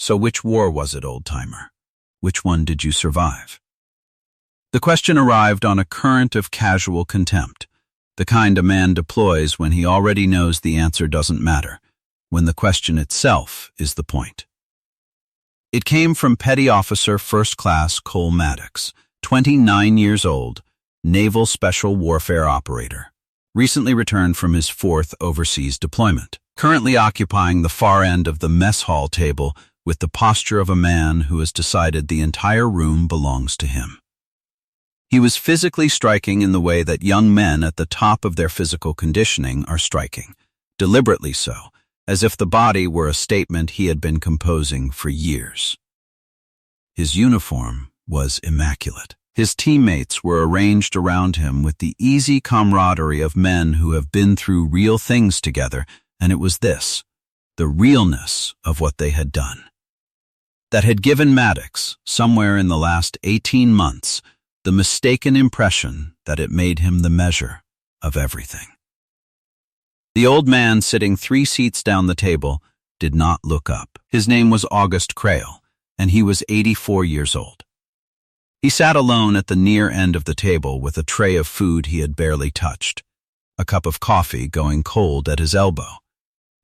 So which war was it, old-timer? Which one did you survive? The question arrived on a current of casual contempt, the kind a man deploys when he already knows the answer doesn't matter, when the question itself is the point. It came from Petty Officer First Class Cole Maddox, 29 years old, Naval Special Warfare Operator, recently returned from his 4th overseas deployment, currently occupying the far end of the mess hall table with the posture of a man who has decided the entire room belongs to him. He was physically striking in the way that young men at the top of their physical conditioning are striking, deliberately so, as if the body were a statement he had been composing for years. His uniform was immaculate. His teammates were arranged around him with the easy camaraderie of men who have been through real things together, and it was this, the realness of what they had done, that had given Maddox, somewhere in the last 18 months, the mistaken impression that it made him the measure of everything. The old man sitting 3 seats down the table did not look up. His name was August Crail, and he was 84 years old. He sat alone at the near end of the table with a tray of food he had barely touched, a cup of coffee going cold at his elbow,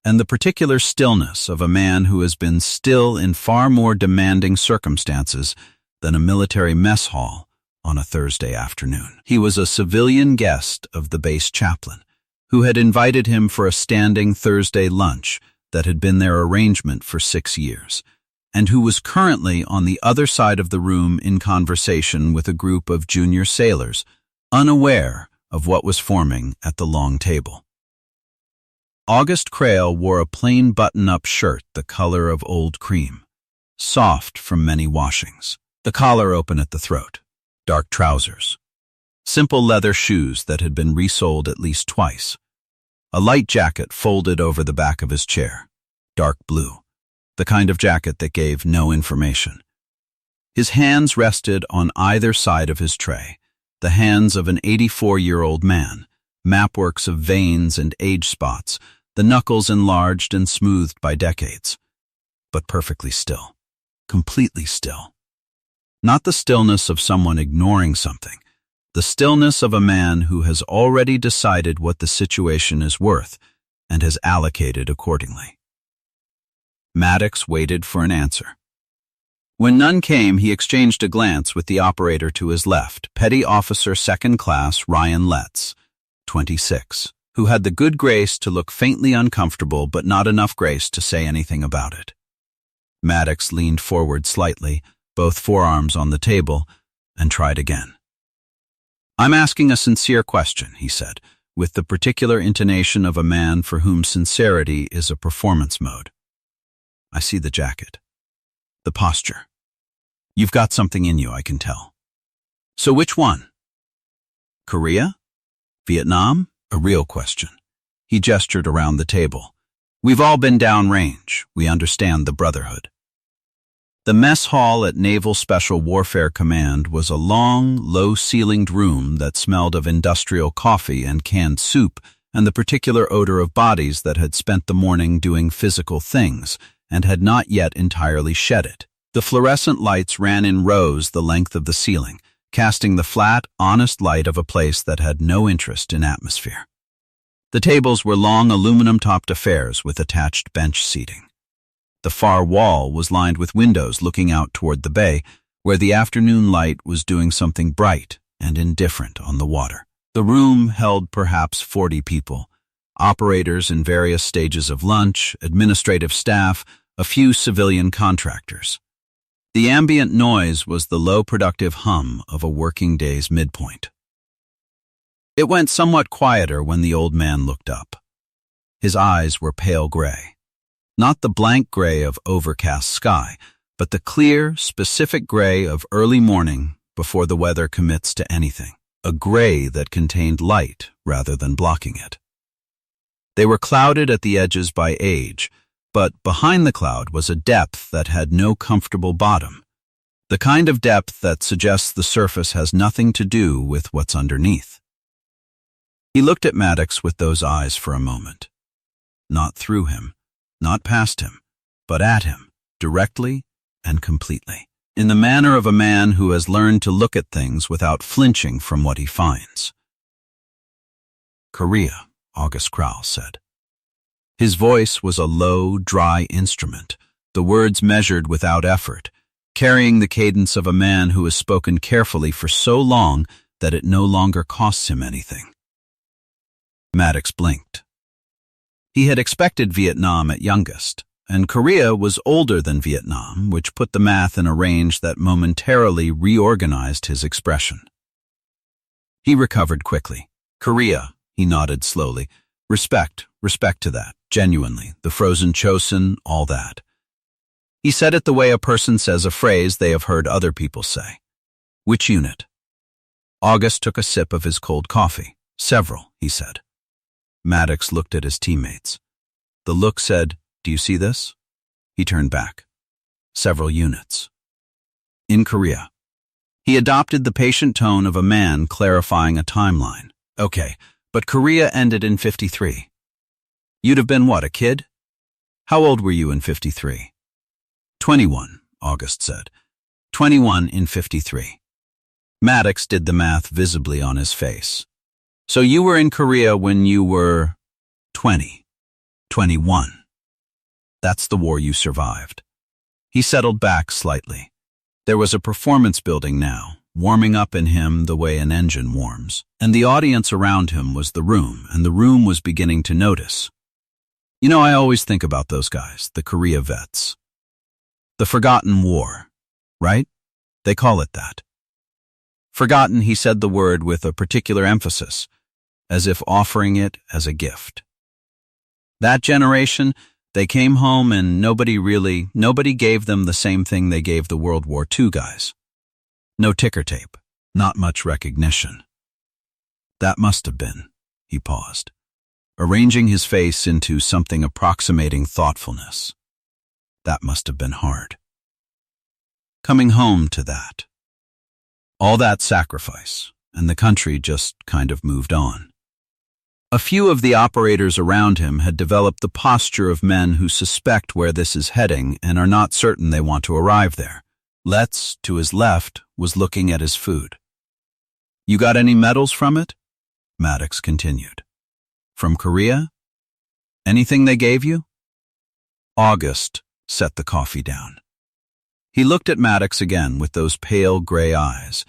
and the particular stillness of a man who has been still in far more demanding circumstances than a military mess hall on a Thursday afternoon. He was a civilian guest of the base chaplain, who had invited him for a standing Thursday lunch that had been their arrangement for 6 years, and who was currently on the other side of the room in conversation with a group of junior sailors, unaware of what was forming at the long table. August Crail wore a plain button-up shirt the color of old cream, soft from many washings, the collar open at the throat, dark trousers, simple leather shoes that had been resoled at least twice, a light jacket folded over the back of his chair, dark blue, the kind of jacket that gave no information. His hands rested on either side of his tray, the hands of an 84-year-old man, mapworks of veins and age spots, the knuckles enlarged and smoothed by decades, but perfectly still, completely still. Not the stillness of someone ignoring something, the stillness of a man who has already decided what the situation is worth and has allocated accordingly. Maddox waited for an answer. When none came, he exchanged a glance with the operator to his left, Petty Officer Second Class Ryan Letts, 26, who had the good grace to look faintly uncomfortable but not enough grace to say anything about it. Maddox leaned forward slightly, both forearms on the table, and tried again. "I'm asking a sincere question," he said, with the particular intonation of a man for whom sincerity is a performance mode. "I see the jacket, the posture. You've got something in you, I can tell. So which one? Korea? Vietnam? A real question." He gestured around the table. "We've all been downrange. We understand the brotherhood." The mess hall at Naval Special Warfare Command was a long, low-ceilinged room that smelled of industrial coffee and canned soup and the particular odor of bodies that had spent the morning doing physical things and had not yet entirely shed it. The fluorescent lights ran in rows the length of the ceiling, casting the flat, honest light of a place that had no interest in atmosphere. The tables were long aluminum-topped affairs with attached bench seating. The far wall was lined with windows looking out toward the bay, where the afternoon light was doing something bright and indifferent on the water. The room held perhaps 40 people, operators in various stages of lunch, administrative staff, a few civilian contractors. The ambient noise was the low productive hum of a working day's midpoint. It went somewhat quieter when the old man looked up. His eyes were pale gray. Not the blank gray of overcast sky, but the clear, specific gray of early morning before the weather commits to anything, a gray that contained light rather than blocking it. They were clouded at the edges by age, but behind the cloud was a depth that had no comfortable bottom, the kind of depth that suggests the surface has nothing to do with what's underneath. He looked at Maddox with those eyes for a moment. Not through him, not past him, but at him, directly and completely, in the manner of a man who has learned to look at things without flinching from what he finds. Korea, August Crowell said. His voice was a low, dry instrument, the words measured without effort, carrying the cadence of a man who has spoken carefully for so long that it no longer costs him anything. Maddox blinked. He had expected Vietnam at youngest, and Korea was older than Vietnam, which put the math in a range that momentarily reorganized his expression. He recovered quickly. Korea, he nodded slowly. Respect to that, genuinely, the frozen Chosin, all that. He said it the way a person says a phrase they have heard other people say. Which unit? August took a sip of his cold coffee. Several, he said. Maddox looked at his teammates. The look said, "Do you see this?" He turned back. Several units. In Korea. He adopted the patient tone of a man clarifying a timeline. Okay, but Korea ended in 53. You'd have been what, a kid? How old were you in 53? 21, August said. 21 in 53. Maddox did the math visibly on his face. So you were in Korea when you were 20, 21. That's the war you survived. He settled back slightly. There was a performance building now, warming up in him the way an engine warms, and the audience around him was the room, and the room was beginning to notice. You know, I always think about those guys, the Korea vets. The forgotten war, right? They call it that. Forgotten, he said the word with a particular emphasis, as if offering it as a gift. That generation, they came home and nobody gave them the same thing they gave the World War II guys. No ticker tape, not much recognition. That must have been, he paused, arranging his face into something approximating thoughtfulness. That must have been hard. Coming home to that. All that sacrifice, and the country just kind of moved on. A few of the operators around him had developed the posture of men who suspect where this is heading and are not certain they want to arrive there. Letts, to his left, was looking at his food. You got any medals from it? Maddox continued. From Korea? Anything they gave you? August set the coffee down. He looked at Maddox again with those pale gray eyes,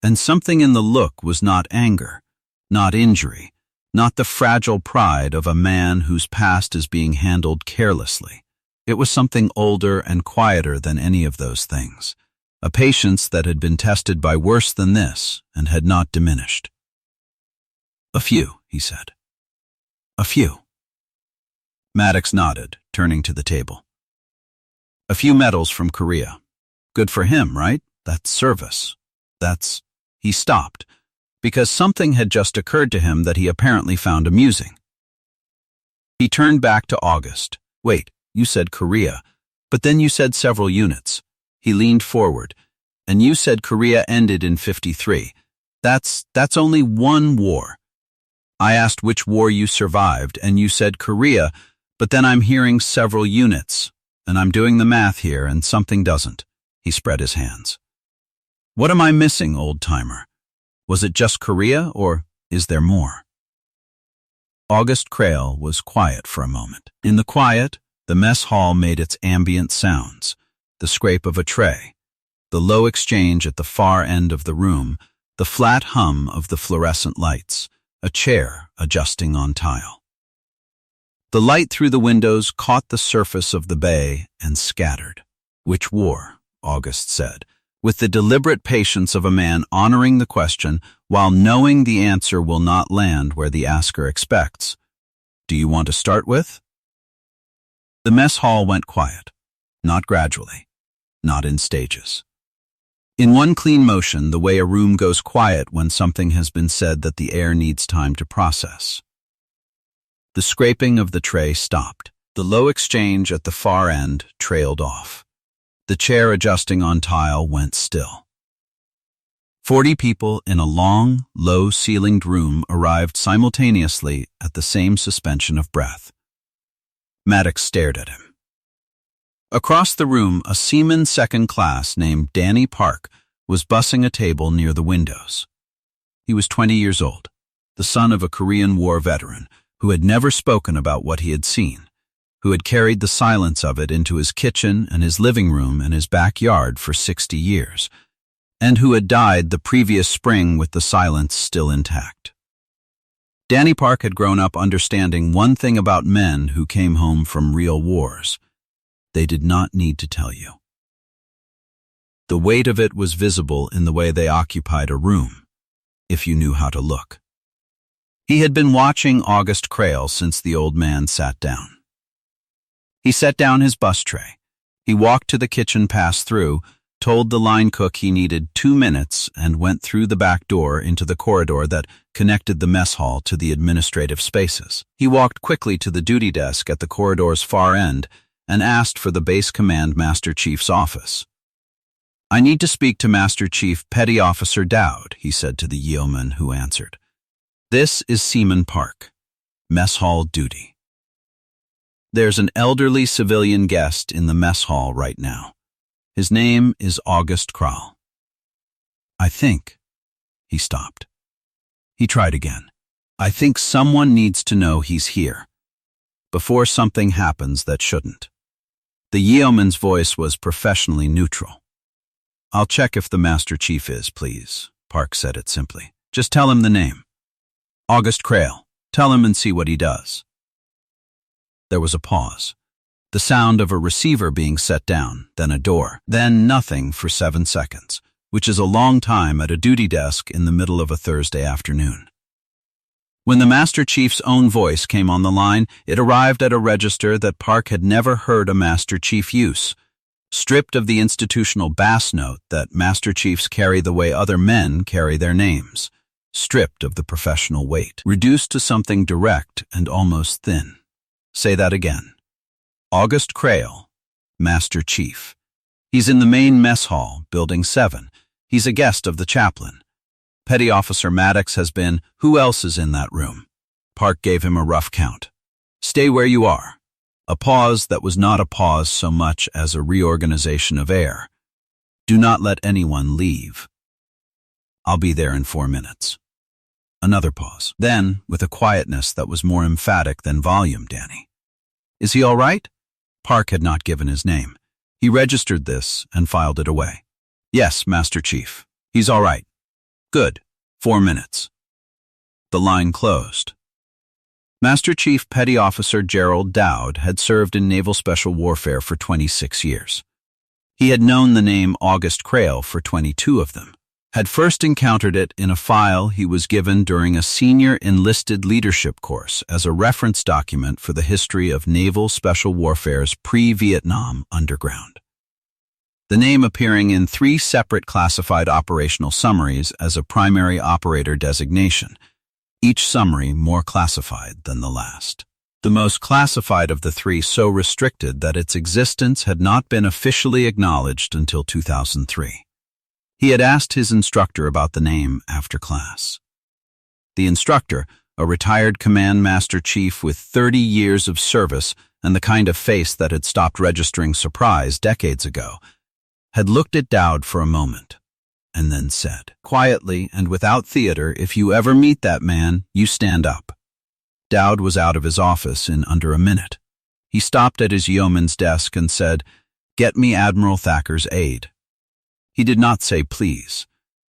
and something in the look was not anger, not injury, not the fragile pride of a man whose past is being handled carelessly. It was something older and quieter than any of those things, a patience that had been tested by worse than this and had not diminished. A few, he said. A few. Maddox nodded, turning to the table. A few medals from Korea. Good for him, right? That's service. He stopped, because something had just occurred to him that he apparently found amusing. He turned back to August. Wait, you said Korea, but then you said several units. He leaned forward. And you said Korea ended in 53. That's only one war. I asked which war you survived, and you said Korea, but then I'm hearing several units, and I'm doing the math here, and something doesn't. He spread his hands. What am I missing, old-timer? Was it just Korea, or is there more? August Crowell was quiet for a moment. In the quiet, the mess hall made its ambient sounds, the scrape of a tray, the low exchange at the far end of the room, the flat hum of the fluorescent lights, a chair adjusting on tile. The light through the windows caught the surface of the bay and scattered. Which war? August said, with the deliberate patience of a man honoring the question while knowing the answer will not land where the asker expects. Do you want to start with? The mess hall went quiet, not gradually, not in stages. In one clean motion, the way a room goes quiet when something has been said that the air needs time to process. The scraping of the tray stopped. The low exchange at the far end trailed off. The chair adjusting on tile went still. 40 people in a long, low-ceilinged room arrived simultaneously at the same suspension of breath. Maddox stared at him. Across the room, a seaman second class named Danny Park was bussing a table near the windows. He was 20 years old, the son of a Korean War veteran who had never spoken about what he had seen, who had carried the silence of it into his kitchen and his living room and his backyard for 60 years, and who had died the previous spring with the silence still intact. Danny Park had grown up understanding one thing about men who came home from real wars. They did not need to tell you. The weight of it was visible in the way they occupied a room, if you knew how to look. He had been watching August Crail since the old man sat down. He set down his bus tray. He walked to the kitchen pass-through, told the line cook he needed 2 minutes, and went through the back door into the corridor that connected the mess hall to the administrative spaces. He walked quickly to the duty desk at the corridor's far end and asked for the base command Master Chief's office. "I need to speak to Master Chief Petty Officer Dowd," he said to the yeoman who answered. "This is Seaman Park, mess hall duty. There's an elderly civilian guest in the mess hall right now. His name is August Crail. I think..." He stopped. He tried again. "I think someone needs to know he's here, before something happens that shouldn't." The yeoman's voice was professionally neutral. "I'll check if the Master Chief is, please," Park said it simply. "Just tell him the name. August Crail. Tell him and see what he does." There was a pause. The sound of a receiver being set down, then a door, then nothing for 7 seconds, which is a long time at a duty desk in the middle of a Thursday afternoon. When the Master Chief's own voice came on the line, it arrived at a register that Park had never heard a Master Chief use, stripped of the institutional bass note that Master Chiefs carry the way other men carry their names, stripped of the professional weight, reduced to something direct and almost thin. Say that again. August Crail, Master Chief. He's in the main mess hall, Building 7. He's a guest of the chaplain. Petty Officer Maddox has been. Who else is in that room? Park gave him a rough count. Stay where you are. A pause that was not a pause so much as a reorganization of air. Do not let anyone leave. I'll be there in 4 minutes. Another pause. Then, with a quietness that was more emphatic than volume, Danny. Is he all right? Park had not given his name. He registered this and filed it away. Yes, Master Chief. He's all right. Good. 4 minutes. The line closed. Master Chief Petty Officer Gerald Dowd had served in Naval Special Warfare for 26 years. He had known the name August Crail for 22 of them, had first encountered it in a file he was given during a senior enlisted leadership course as a reference document for the history of Naval Special Warfare's pre-Vietnam underground. The name appearing in 3 separate classified operational summaries as a primary operator designation, each summary more classified than the last. The most classified of the 3 so restricted that its existence had not been officially acknowledged until 2003. He had asked his instructor about the name after class. The instructor, a retired command master chief with 30 years of service and the kind of face that had stopped registering surprise decades ago, had looked at Dowd for a moment, and then said, quietly and without theater, "If you ever meet that man, you stand up." Dowd was out of his office in under a minute. He stopped at his yeoman's desk and said, "Get me Admiral Thacker's aide." He did not say please,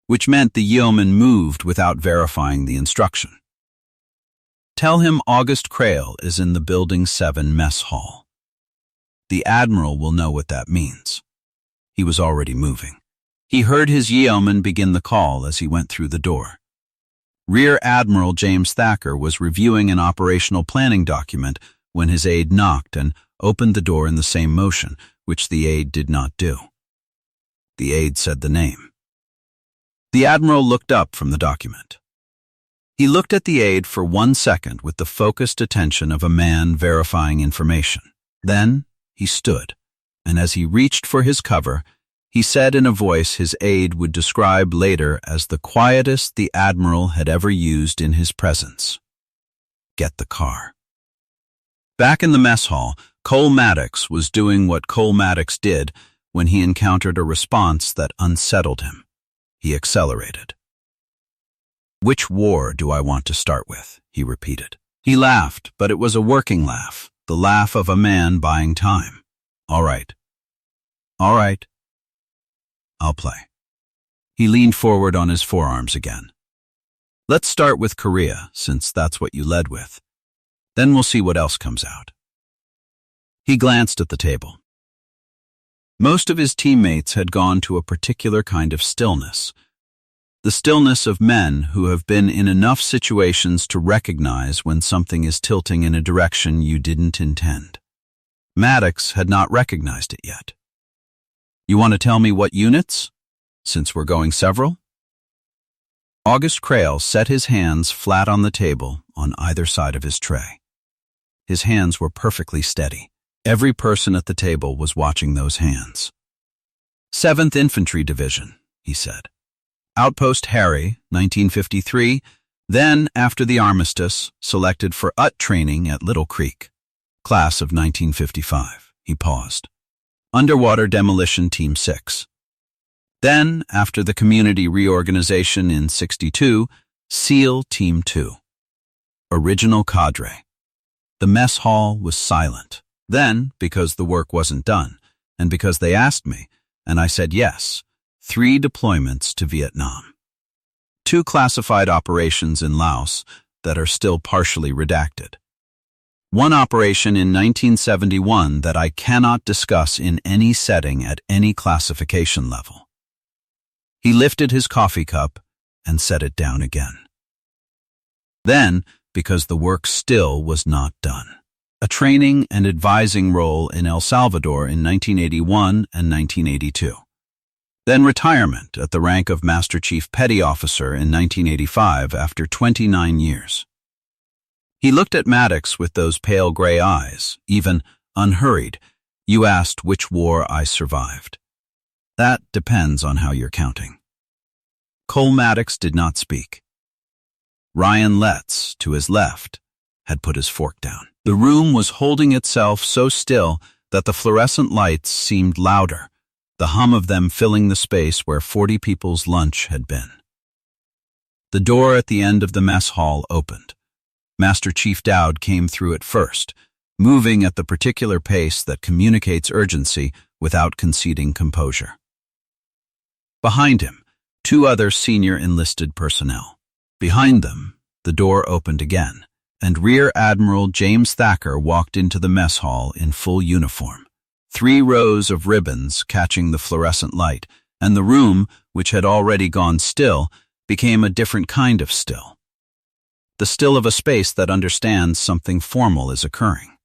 which meant the yeoman moved without verifying the instruction. "Tell him August Crail is in the Building 7 mess hall." The Admiral will know what that means. He was already moving. He heard his yeoman begin the call as he went through the door. Rear Admiral James Thacker was reviewing an operational planning document when his aide knocked and opened the door in the same motion, which the aide did not do. The aide said the name. The Admiral looked up from the document. He looked at the aide for 1 second with the focused attention of a man verifying information. Then he stood, and as he reached for his cover, he said in a voice his aide would describe later as the quietest the Admiral had ever used in his presence, "Get the car." Back in the mess hall, Cole Maddox was doing what Cole Maddox did when he encountered a response that unsettled him. He accelerated. "Which war do I want to start with?" he repeated. He laughed, but it was a working laugh, the laugh of a man buying time. All right. I'll play. He leaned forward on his forearms again. "Let's start with Korea, since that's what you led with. Then we'll see what else comes out." He glanced at the table. Most of his teammates had gone to a particular kind of stillness. The stillness of men who have been in enough situations to recognize when something is tilting in a direction you didn't intend. Maddox had not recognized it yet. "You want to tell me what units, since we're going several?" August Crail set his hands flat on the table on either side of his tray. His hands were perfectly steady. Every person at the table was watching those hands. 7th Infantry Division, he said. Outpost Harry, 1953, then, after the armistice, selected for UT training at Little Creek. Class of 1955. He paused. Underwater Demolition Team 6. Then, after the community reorganization in 62, SEAL Team 2. Original cadre. The mess hall was silent. Then, because the work wasn't done, and because they asked me, and I said yes, 3 deployments to Vietnam. 2 classified operations in Laos that are still partially redacted. 1 operation in 1971 that I cannot discuss in any setting at any classification level. He lifted his coffee cup and set it down again. Then, because the work still was not done. A training and advising role in El Salvador in 1981 and 1982. Then retirement at the rank of Master Chief Petty Officer in 1985 after 29 years. He looked at Maddox with those pale gray eyes, even unhurried. "You asked which war I survived. That depends on how you're counting." Cole Maddox did not speak. Ryan Letts, to his left, had put his fork down. The room was holding itself so still that the fluorescent lights seemed louder, the hum of them filling the space where 40 people's lunch had been. The door at the end of the mess hall opened. Master Chief Dowd came through it first, moving at the particular pace that communicates urgency without conceding composure. Behind him, 2 other senior enlisted personnel. Behind them, the door opened again, and Rear Admiral James Thacker walked into the mess hall in full uniform. 3 rows of ribbons catching the fluorescent light, and the room, which had already gone still, became a different kind of still. The still of a space that understands something formal is occurring.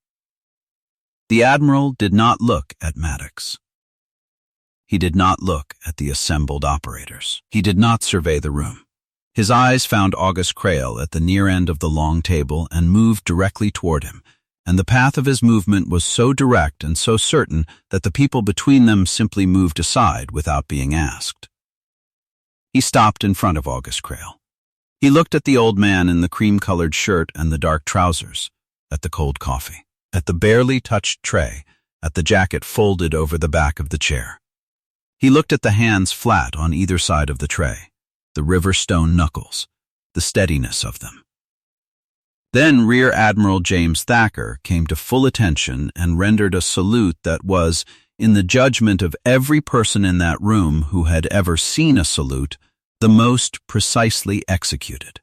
The Admiral did not look at Maddox. He did not look at the assembled operators. He did not survey the room. His eyes found August Crail at the near end of the long table and moved directly toward him, and the path of his movement was so direct and so certain that the people between them simply moved aside without being asked. He stopped in front of August Crail. He looked at the old man in the cream-colored shirt and the dark trousers, at the cold coffee, at the barely touched tray, at the jacket folded over the back of the chair. He looked at the hands flat on either side of the tray, the river stone knuckles, the steadiness of them. Then Rear Admiral James Thacker came to full attention and rendered a salute that was, in the judgment of every person in that room who had ever seen a salute, the most precisely executed,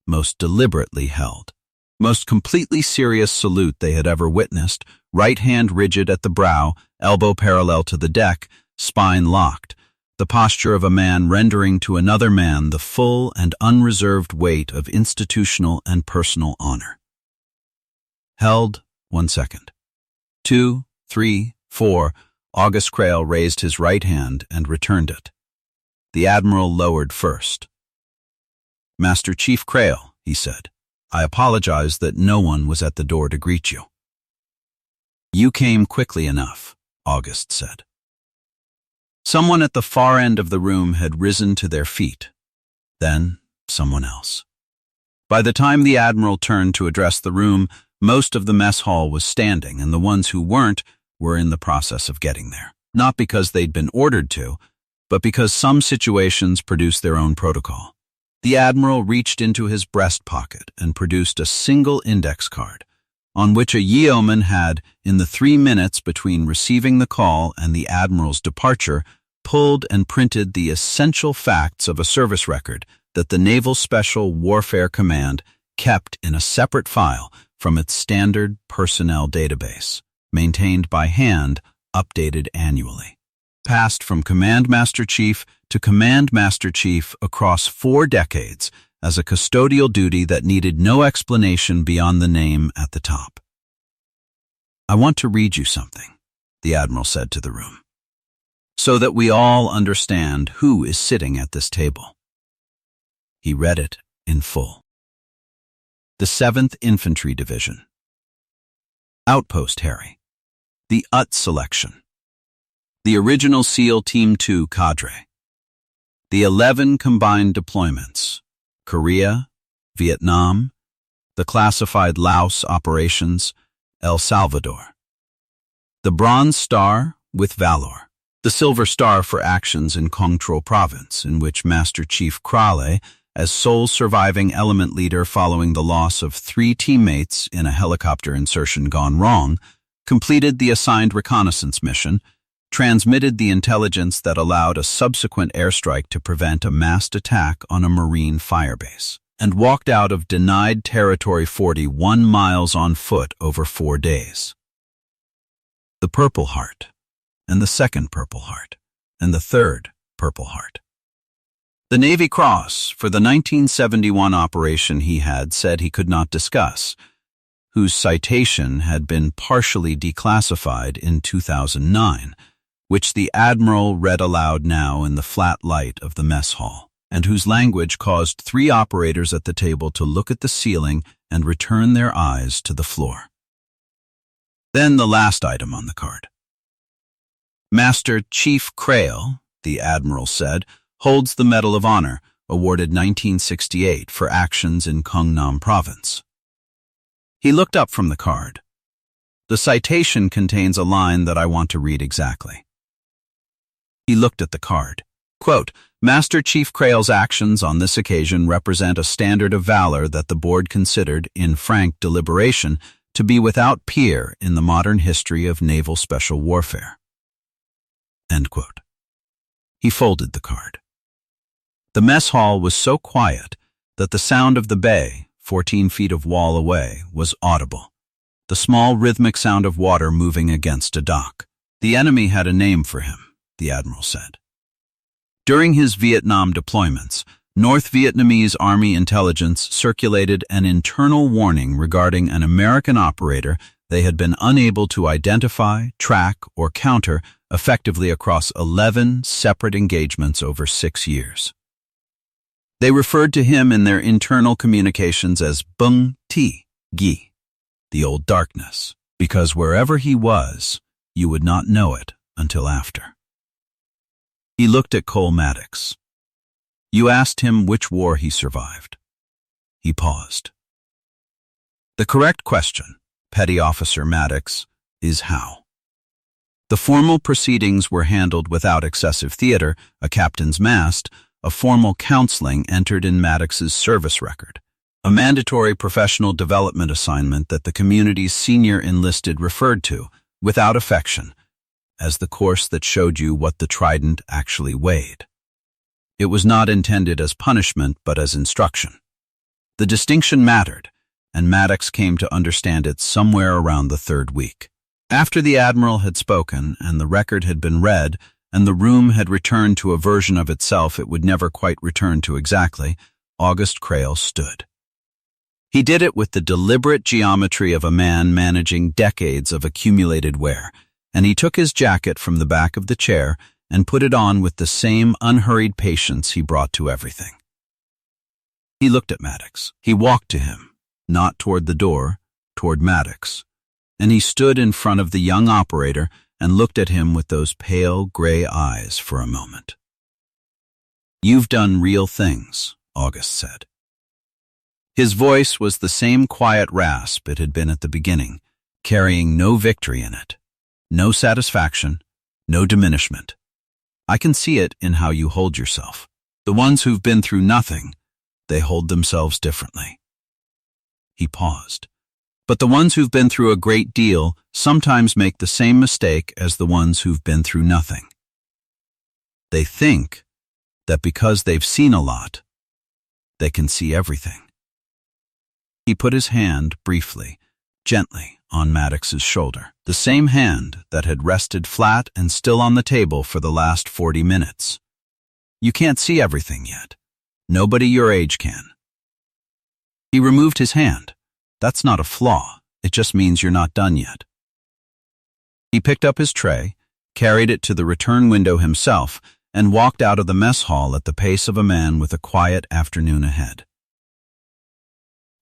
most deliberately held, most completely serious salute they had ever witnessed, right hand rigid at the brow, elbow parallel to the deck, spine locked, the posture of a man rendering to another man the full and unreserved weight of institutional and personal honor. Held 1 second. 2, 3, 4, August Crail raised his right hand and returned it. The Admiral lowered first. "Master Chief Crail," he said, "I apologize that no one was at the door to greet you." "You came quickly enough," August said. Someone at the far end of the room had risen to their feet. Then someone else. By the time the Admiral turned to address the room, Most of the mess hall was standing, and the ones who weren't were in the process of getting there. Not because they'd been ordered to, but because some situations produce their own protocol. The Admiral reached into his breast pocket and produced a single index card, on which a yeoman had, in the 3 minutes between receiving the call and the Admiral's departure, pulled and printed the essential facts of a service record that the Naval Special Warfare Command kept in a separate file from its standard personnel database, maintained by hand, updated annually. Passed from Command Master Chief to Command Master Chief across 4 decades as a custodial duty that needed no explanation beyond the name at the top. "I want to read you something," the Admiral said to the room, "so that we all understand who is sitting at this table." He read it in full. The 7th Infantry Division. Outpost Harry. The UT Selection. The Original SEAL Team 2 Cadre. The 11 Combined Deployments. Korea, Vietnam, the Classified Laos Operations, El Salvador. The Bronze Star with Valor. The Silver Star for actions in Quang Tro Province, in which Master Chief Krale, as sole surviving element leader following the loss of 3 teammates in a helicopter insertion gone wrong, completed the assigned reconnaissance mission, transmitted the intelligence that allowed a subsequent airstrike to prevent a massed attack on a Marine firebase, and walked out of denied Territory 41 miles on foot over 4 days. The Purple Heart, and the 2nd Purple Heart, and the 3rd Purple Heart. The Navy Cross for the 1971 operation he had said he could not discuss, whose citation had been partially declassified in 2009, which the Admiral read aloud now in the flat light of the mess hall, and whose language caused 3 operators at the table to look at the ceiling and return their eyes to the floor. Then the last item on the card. Master Chief Krale, the Admiral said, holds the Medal of Honor, awarded 1968 for actions in Gangnam Province. He looked up from the card. The citation contains a line that I want to read exactly. He looked at the card. Quote, "Master Chief Krale's actions on this occasion represent a standard of valor that the board considered, in frank deliberation, to be without peer in the modern history of naval special warfare." End quote. He folded the card. The mess hall was so quiet that the sound of the bay, 14 feet of wall away, was audible. The small rhythmic sound of water moving against a dock. The enemy had a name for him, the Admiral said. During his Vietnam deployments, North Vietnamese Army intelligence circulated an internal warning regarding an American operator they had been unable to identify, track, or counter effectively across 11 separate engagements over 6 years. They referred to him in their internal communications as Bung Ti Gi, the Old Darkness, because wherever he was, you would not know it until after. He looked at Cole Maddox. You asked him which war he survived. He paused. The correct question, Petty Officer Maddox, is how. The formal proceedings were handled without excessive theater, a captain's mast, a formal counseling entered in Maddox's service record, a mandatory professional development assignment that the community's senior enlisted referred to, without affection, as the course that showed you what the trident actually weighed. It was not intended as punishment, but as instruction. The distinction mattered, and Maddox came to understand it somewhere around the 3rd week. After the Admiral had spoken, and the record had been read, and the room had returned to a version of itself it would never quite return to exactly, August Krale stood. He did it with the deliberate geometry of a man managing decades of accumulated wear, and he took his jacket from the back of the chair and put it on with the same unhurried patience he brought to everything. He looked at Maddox. He walked to him, not toward the door, toward Maddox, and he stood in front of the young operator and looked at him with those pale gray eyes for a moment. You've done real things, August said. His voice was the same quiet rasp it had been at the beginning, carrying no victory in it, no satisfaction, no diminishment. I can see it in how you hold yourself. The ones who've been through nothing, they hold themselves differently. He paused. But the ones who've been through a great deal sometimes make the same mistake as the ones who've been through nothing. They think that because they've seen a lot, they can see everything. He put his hand briefly, gently, on Maddox's shoulder, the same hand that had rested flat and still on the table for the last 40 minutes. You can't see everything yet. Nobody your age can. He removed his hand. That's not a flaw. It just means you're not done yet. He picked up his tray, carried it to the return window himself, and walked out of the mess hall at the pace of a man with a quiet afternoon ahead.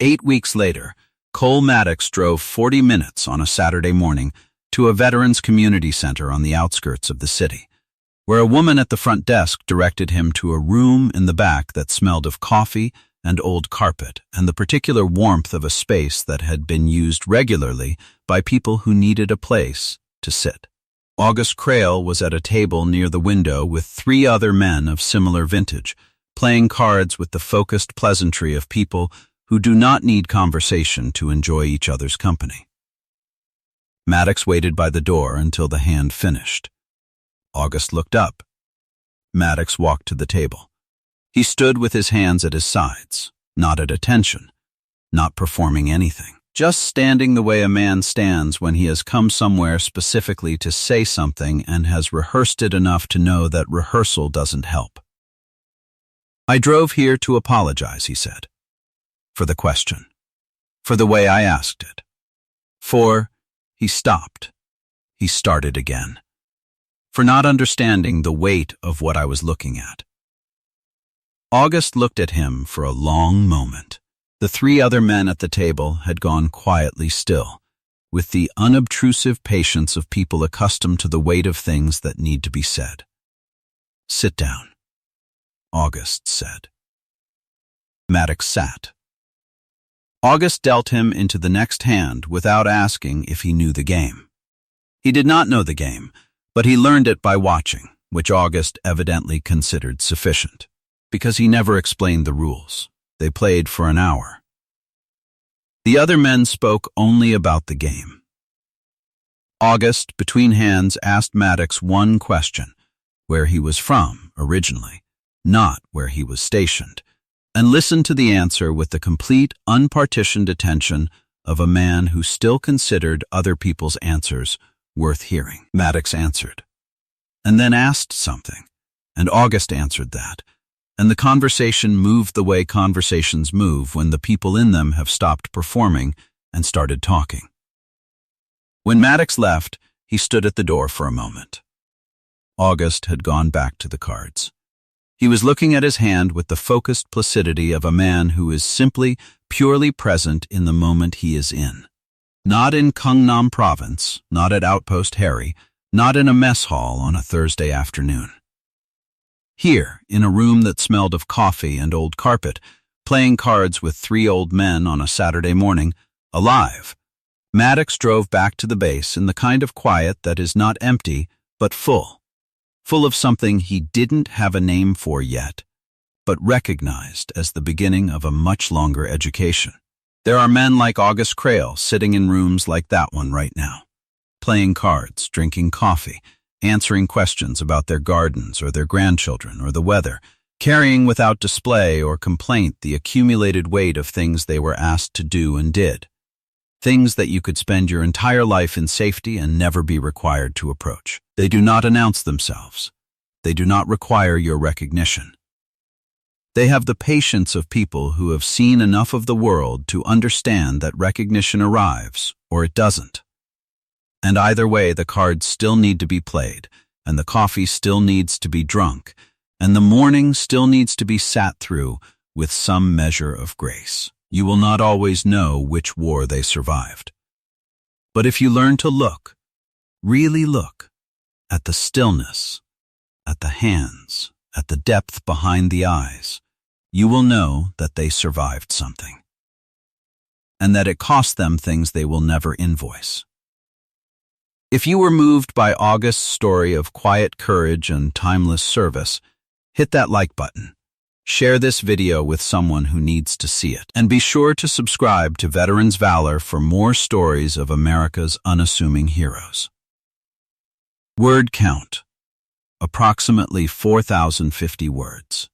8 weeks later, Cole Maddox drove 40 minutes on a Saturday morning to a veterans community center on the outskirts of the city, where a woman at the front desk directed him to a room in the back that smelled of coffee and old carpet and the particular warmth of a space that had been used regularly by people who needed a place to sit. August Crail was at a table near the window with 3 other men of similar vintage, playing cards with the focused pleasantry of people who do not need conversation to enjoy each other's company. Maddox waited by the door until the hand finished. August looked up. Maddox walked to the table. He stood with his hands at his sides, not at attention, not performing anything, just standing the way a man stands when he has come somewhere specifically to say something and has rehearsed it enough to know that rehearsal doesn't help. I drove here to apologize, he said, for the question, for the way I asked it, for, he stopped, he started again, for not understanding the weight of what I was looking at. August looked at him for a long moment. The 3 other men at the table had gone quietly still, with the unobtrusive patience of people accustomed to the weight of things that need to be said. "Sit down," August said. Maddox sat. August dealt him into the next hand without asking if he knew the game. He did not know the game, but he learned it by watching, which August evidently considered sufficient, because he never explained the rules. They played for an hour. The other men spoke only about the game. August, between hands, asked Maddox one question, where he was from originally, not where he was stationed, and listened to the answer with the complete, unpartitioned attention of a man who still considered other people's answers worth hearing. Maddox answered, and then asked something, and August answered that, and the conversation moved the way conversations move when the people in them have stopped performing and started talking. When Maddox left, he stood at the door for a moment. August had gone back to the cards. He was looking at his hand with the focused placidity of a man who is simply, purely present in the moment he is in. Not in Kungnam Province, not at Outpost Harry, not in a mess hall on a Thursday afternoon. Here, in a room that smelled of coffee and old carpet, playing cards with 3 old men on a Saturday morning, alive, Maddox drove back to the base in the kind of quiet that is not empty, but full of something he didn't have a name for yet, but recognized as the beginning of a much longer education. There are men like August Crail sitting in rooms like that one right now, playing cards, drinking coffee, answering questions about their gardens or their grandchildren or the weather, carrying without display or complaint the accumulated weight of things they were asked to do and did, things that you could spend your entire life in safety and never be required to approach. They do not announce themselves. They do not require your recognition. They have the patience of people who have seen enough of the world to understand that recognition arrives or it doesn't. And either way, the cards still need to be played, and the coffee still needs to be drunk, and the morning still needs to be sat through with some measure of grace. You will not always know which war they survived. But if you learn to look, really look, at the stillness, at the hands, at the depth behind the eyes, you will know that they survived something. and that it cost them things they will never invoice. If you were moved by August's story of quiet courage and timeless service, hit that like button. Share this video with someone who needs to see it. And be sure to subscribe to Veterans Valor for more stories of America's unassuming heroes. Word count: approximately 4,050 words.